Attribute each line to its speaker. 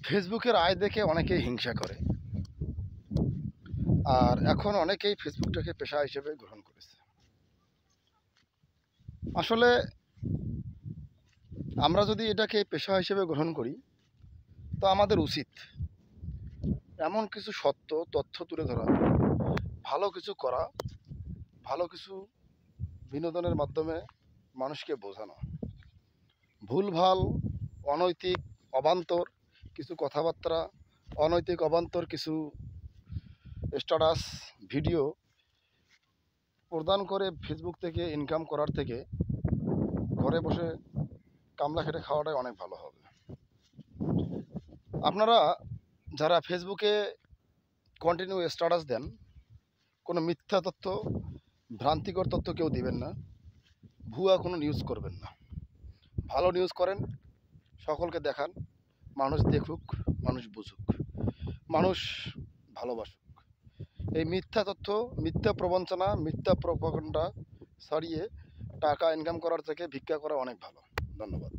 Speaker 1: ফেসবুকের আয় দেখে অনেকেই হিংসা করে, আর এখন অনেকেই ফেসবুকটাকে পেশা হিসেবে গ্রহণ করেছে। আসলে আমরা যদি এটাকে পেশা হিসেবে গ্রহণ করি, তো আমাদের উচিত এমন কিছু সত্য তথ্য তুলে ধরা, ভালো কিছু করা, ভালো কিছু বিনোদনের মাধ্যমে মানুষকে বোঝানো। ভুলভাল, অনৈতিক, অবান্তর কিছু কথাবার্তা, অনৈতিক অবান্তর কিছু স্ট্যাটাস ভিডিও প্রদান করে ফেসবুক থেকে ইনকাম করার থেকে ঘরে বসে কামলা খেটে খাওয়াটাই অনেক ভালো হবে। আপনারা যারা ফেসবুকে কন্টিনিউ স্ট্যাটাস দেন, কোনো মিথ্যা তথ্য, ভ্রান্তিকর তথ্য কেউ দিবেন না, ভুয়া কোনো নিউজ করবেন না। ভালো নিউজ করেন, সকলকে দেখান, মানুষ দেখুক, মানুষ বুঝুক, মানুষ ভালোবাসুক। এই মিথ্যা তথ্য, মিথ্যা প্রবঞ্চনা, মিথ্যা প্রপাগান্ডা ছাড়িয়ে টাকা ইনকাম করার থেকে ভিক্ষা করা অনেক ভালো। ধন্যবাদ।